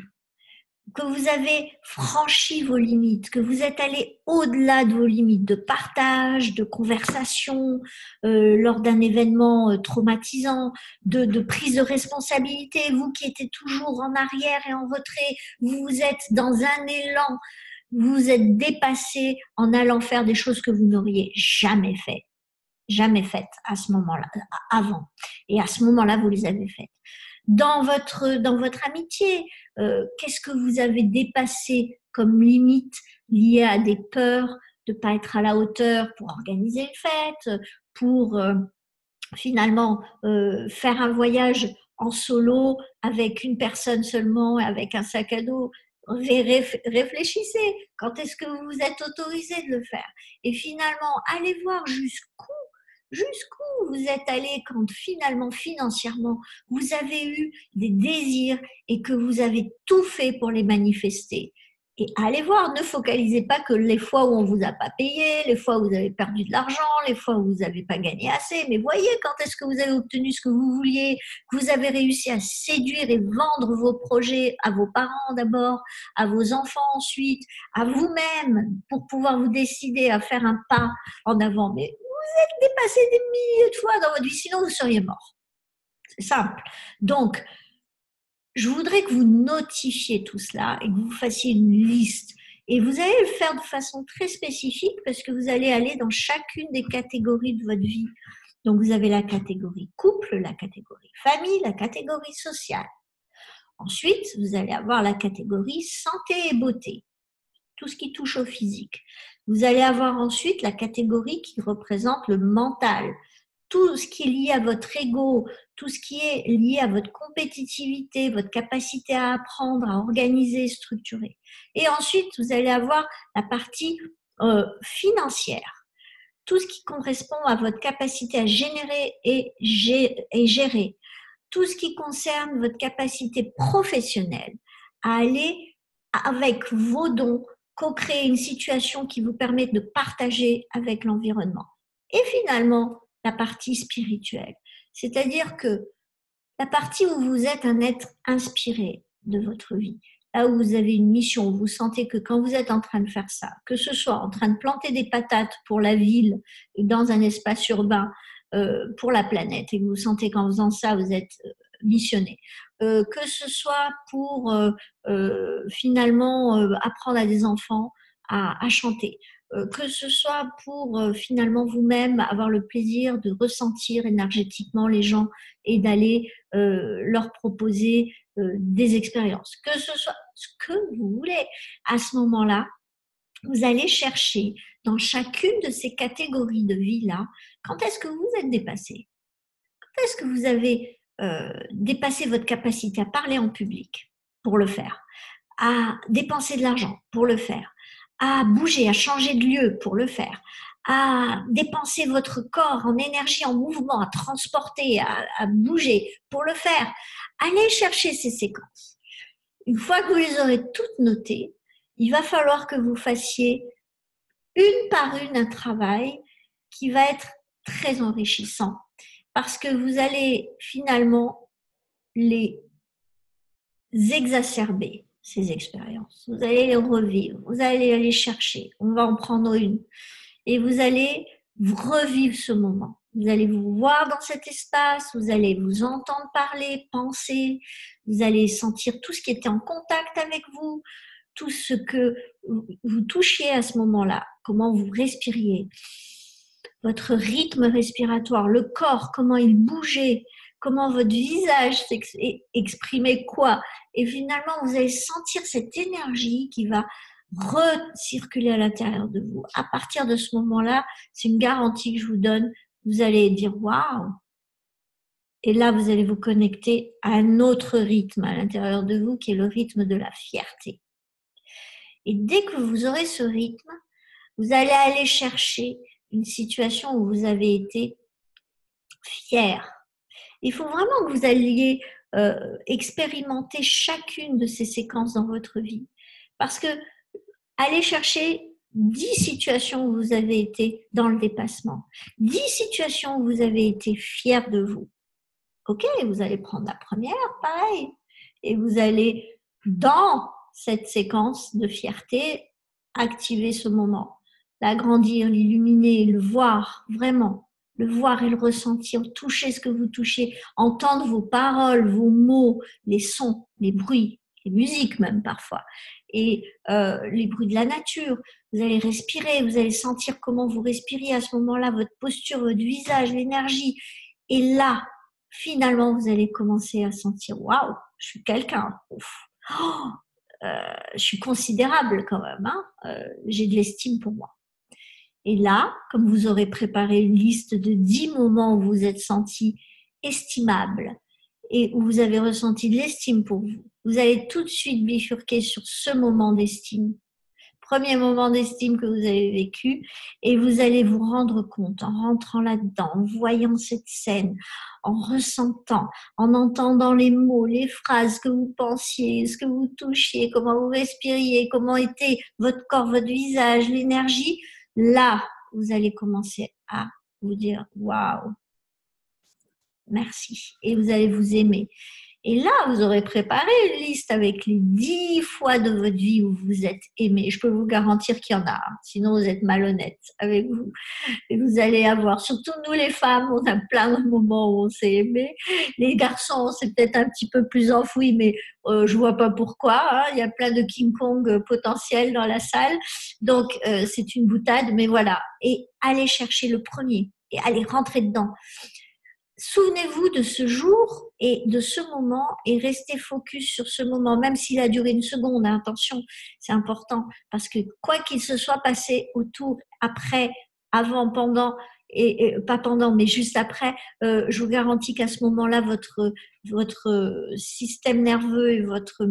que vous avez franchi vos limites, que vous êtes allé au-delà de vos limites de partage, de conversation, lors d'un événement traumatisant, de prise de responsabilité, vous qui étiez toujours en arrière et en retrait, vous êtes dans un élan, vous vous êtes dépassé en allant faire des choses que vous n'auriez jamais faites à ce moment-là, avant. Et à ce moment-là, vous les avez faites. Dans votre amitié, qu'est-ce que vous avez dépassé comme limite liée à des peurs de ne pas être à la hauteur pour organiser une fête, pour finalement faire un voyage en solo avec une personne seulement, avec un sac à dos. Réfléchissez, quand est-ce que vous vous êtes autorisé de le faire? Et finalement, allez voir jusqu'où vous êtes allé quand finalement, financièrement, vous avez eu des désirs et que vous avez tout fait pour les manifester. Et allez voir, ne focalisez pas que les fois où on vous a pas payé, les fois où vous avez perdu de l'argent, les fois où vous n'avez pas gagné assez, mais voyez quand est-ce que vous avez obtenu ce que vous vouliez, que vous avez réussi à séduire et vendre vos projets à vos parents d'abord, à vos enfants ensuite, à vous-même, pour pouvoir vous décider à faire un pas en avant. Mais dépassé des milliers de fois dans votre vie, sinon vous seriez mort. C'est simple. Donc, je voudrais que vous notifiez tout cela et que vous fassiez une liste. Et vous allez le faire de façon très spécifique parce que vous allez aller dans chacune des catégories de votre vie. Donc, vous avez la catégorie couple, la catégorie famille, la catégorie sociale. Ensuite, vous allez avoir la catégorie santé et beauté. tout ce qui touche au physique. Vous allez avoir ensuite la catégorie qui représente le mental, tout ce qui est lié à votre ego, tout ce qui est lié à votre compétitivité, votre capacité à apprendre, à organiser, structurer. Et ensuite, vous allez avoir la partie financière, tout ce qui correspond à votre capacité à générer et gérer, tout ce qui concerne votre capacité professionnelle à aller avec vos dons, co-créer une situation qui vous permet de partager avec l'environnement. Et finalement, la partie spirituelle, c'est-à-dire que la partie où vous êtes un être inspiré de votre vie, là où vous avez une mission, où vous sentez que quand vous êtes en train de faire ça, que ce soit en train de planter des patates pour la ville, dans un espace urbain, pour la planète, et que vous sentez qu'en faisant ça, vous êtes missionné, que ce soit pour finalement apprendre à des enfants à chanter, que ce soit pour finalement vous-même avoir le plaisir de ressentir énergétiquement les gens et d'aller leur proposer des expériences, que ce soit ce que vous voulez. À ce moment-là, vous allez chercher dans chacune de ces catégories de vie-là, quand est-ce que vous êtes dépassé? Quand est-ce que vous avez dépassé votre capacité à parler en public pour le faire, à dépenser de l'argent pour le faire, à bouger, à changer de lieu pour le faire, à dépenser votre corps en énergie, en mouvement, à transporter, à bouger pour le faire. Allez chercher ces séquences. Une fois que vous les aurez toutes notées, il va falloir que vous fassiez une par une un travail qui va être très enrichissant parce que vous allez finalement les exacerber, ces expériences. Vous allez les revivre, vous allez les chercher, on va en prendre une et vous allez revivre ce moment. Vous allez vous voir dans cet espace, vous allez vous entendre parler, penser, vous allez sentir tout ce qui était en contact avec vous, tout ce que vous touchiez à ce moment-là, comment vous respiriez, votre rythme respiratoire, le corps, comment il bougeait, comment votre visage exprimait quoi. Et finalement, vous allez sentir cette énergie qui va recirculer à l'intérieur de vous. À partir de ce moment-là, c'est une garantie que je vous donne, vous allez dire « waouh ». Et là, vous allez vous connecter à un autre rythme à l'intérieur de vous qui est le rythme de la fierté. Et dès que vous aurez ce rythme, vous allez aller chercher une situation où vous avez été fier. Il faut vraiment que vous alliez expérimenter chacune de ces séquences dans votre vie. Parce que allez chercher 10 situations où vous avez été dans le dépassement, 10 situations où vous avez été fier de vous. Ok, vous allez prendre la première, pareil, et vous allez, dans cette séquence de fierté, activer ce moment, l'agrandir, l'illuminer, le voir vraiment, le voir et le ressentir, toucher ce que vous touchez, entendre vos paroles, vos mots, les sons, les bruits, les musiques même parfois, et les bruits de la nature. Vous allez respirer, vous allez sentir comment vous respirez à ce moment-là, votre posture, votre visage, l'énergie. Et là, finalement, vous allez commencer à sentir « waouh, je suis quelqu'un, je suis considérable quand même, hein, j'ai de l'estime pour moi ». Et là, comme vous aurez préparé une liste de 10 moments où vous vous êtes senti estimable et où vous avez ressenti de l'estime pour vous, vous allez tout de suite bifurquer sur ce moment d'estime. Premier moment d'estime que vous avez vécu et vous allez vous rendre compte en rentrant là-dedans, en voyant cette scène, en ressentant, en entendant les mots, les phrases que vous pensiez, ce que vous touchiez, comment vous respiriez, comment était votre corps, votre visage, l'énergie. Là, vous allez commencer à vous dire « waouh, merci » et vous allez vous aimer. Et là, vous aurez préparé une liste avec les 10 fois de votre vie où vous êtes aimé. Je peux vous garantir qu'il y en a, sinon vous êtes malhonnête avec vous. Et vous allez avoir, surtout nous les femmes, on a plein de moments où on s'est aimé. Les garçons, c'est peut-être un petit peu plus enfoui, mais je vois pas pourquoi. Hein. Il y a plein de King Kong potentiels dans la salle. Donc, c'est une boutade, mais voilà. Et allez chercher le premier et allez rentrer dedans. souvenez-vous de ce jour et de ce moment et restez focus sur ce moment, même s'il a duré une seconde. Hein, attention, c'est important parce que quoi qu'il se soit passé autour, après, avant, pendant, et pas pendant, mais juste après, je vous garantis qu'à ce moment-là, votre système nerveux et votre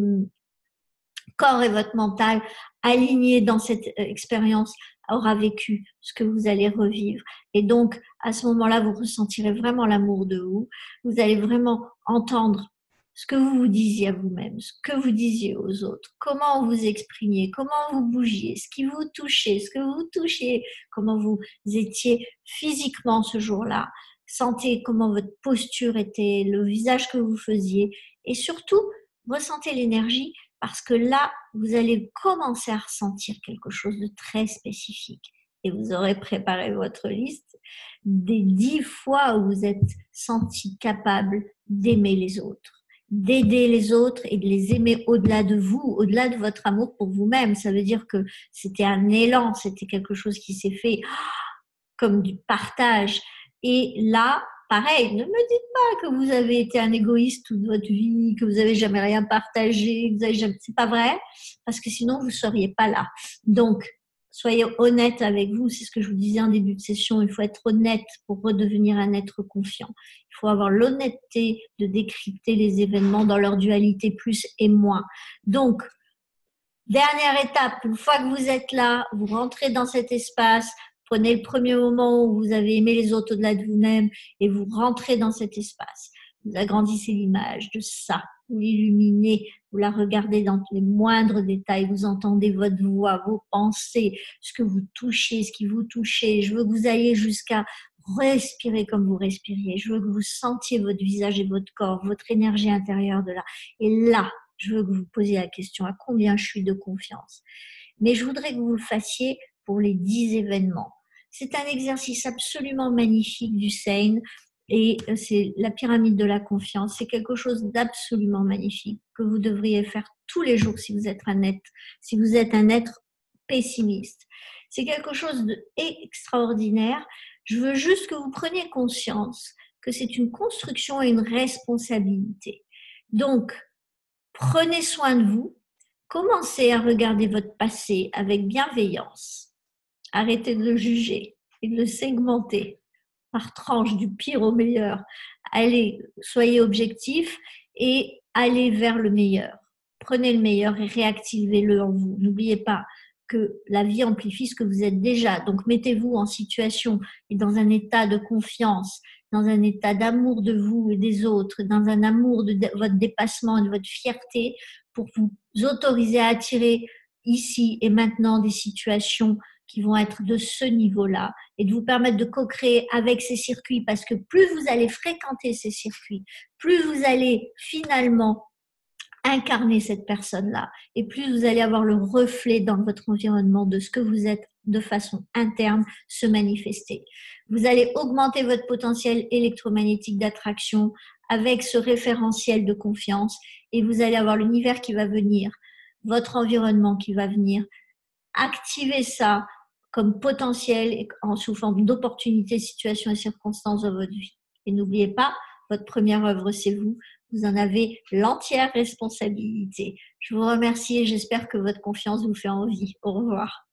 corps et votre mental alignés dans cette expérience aura vécu ce que vous allez revivre. Et donc, à ce moment-là, vous ressentirez vraiment l'amour de vous. Vous allez vraiment entendre ce que vous vous disiez à vous-même, ce que vous disiez aux autres, comment vous exprimiez, comment vous bougiez, ce qui vous touchait, ce que vous touchiez, comment vous étiez physiquement ce jour-là. Sentez comment votre posture était, le visage que vous faisiez et surtout, ressentez l'énergie parce que là, vous allez commencer à ressentir quelque chose de très spécifique. Et vous aurez préparé votre liste des 10 fois où vous êtes senti capable d'aimer les autres, d'aider les autres et de les aimer au-delà de vous, au-delà de votre amour pour vous-même. Ça veut dire que c'était un élan, c'était quelque chose qui s'est fait comme du partage. Et là, pareil, ne me dites pas que vous avez été un égoïste toute votre vie, que vous n'avez jamais rien partagé, que vous avez jamais... C'est pas vrai, parce que sinon vous ne seriez pas là. Donc, soyez honnête avec vous, c'est ce que je vous disais en début de session, il faut être honnête pour redevenir un être confiant. Il faut avoir l'honnêteté de décrypter les événements dans leur dualité plus et moins. Donc, dernière étape, une fois que vous êtes là, vous rentrez dans cet espace, prenez le premier moment où vous avez aimé les autres au-delà de vous-même et vous rentrez dans cet espace. Vous agrandissez l'image de ça, vous l'illuminez, vous la regardez dans les moindres détails, vous entendez votre voix, vos pensées, ce que vous touchez, ce qui vous touchez. Je veux que vous alliez jusqu'à respirer comme vous respiriez. Je veux que vous sentiez votre visage et votre corps, votre énergie intérieure de là. Et là, je veux que vous posiez la question à combien je suis de confiance. Mais je voudrais que vous le fassiez pour les 10 événements. C'est un exercice absolument magnifique du Seine et c'est la pyramide de la confiance. C'est quelque chose d'absolument magnifique que vous devriez faire tous les jours si vous êtes si vous êtes un être pessimiste. C'est quelque chose d'extraordinaire. Je veux juste que vous preniez conscience que c'est une construction et une responsabilité. Donc, prenez soin de vous. Commencez à regarder votre passé avec bienveillance. Arrêtez de le juger et de le segmenter par tranche du pire au meilleur. Allez, soyez objectif et allez vers le meilleur. Prenez le meilleur et réactivez-le en vous. N'oubliez pas que la vie amplifie ce que vous êtes déjà. Donc, mettez-vous en situation et dans un état de confiance, dans un état d'amour de vous et des autres, dans un amour de votre dépassement et de votre fierté pour vous autoriser à attirer ici et maintenant des situations qui vont être de ce niveau-là et de vous permettre de co-créer avec ces circuits parce que plus vous allez fréquenter ces circuits, plus vous allez finalement incarner cette personne-là et plus vous allez avoir le reflet dans votre environnement de ce que vous êtes de façon interne se manifester. Vous allez augmenter votre potentiel électromagnétique d'attraction avec ce référentiel de confiance et vous allez avoir l'univers qui va venir, votre environnement qui va venir. Activez ça comme potentiel en sous forme d'opportunités, situations et circonstances dans votre vie. Et n'oubliez pas, votre première œuvre, c'est vous. Vous en avez l'entière responsabilité. Je vous remercie et j'espère que votre confiance vous fait envie. Au revoir.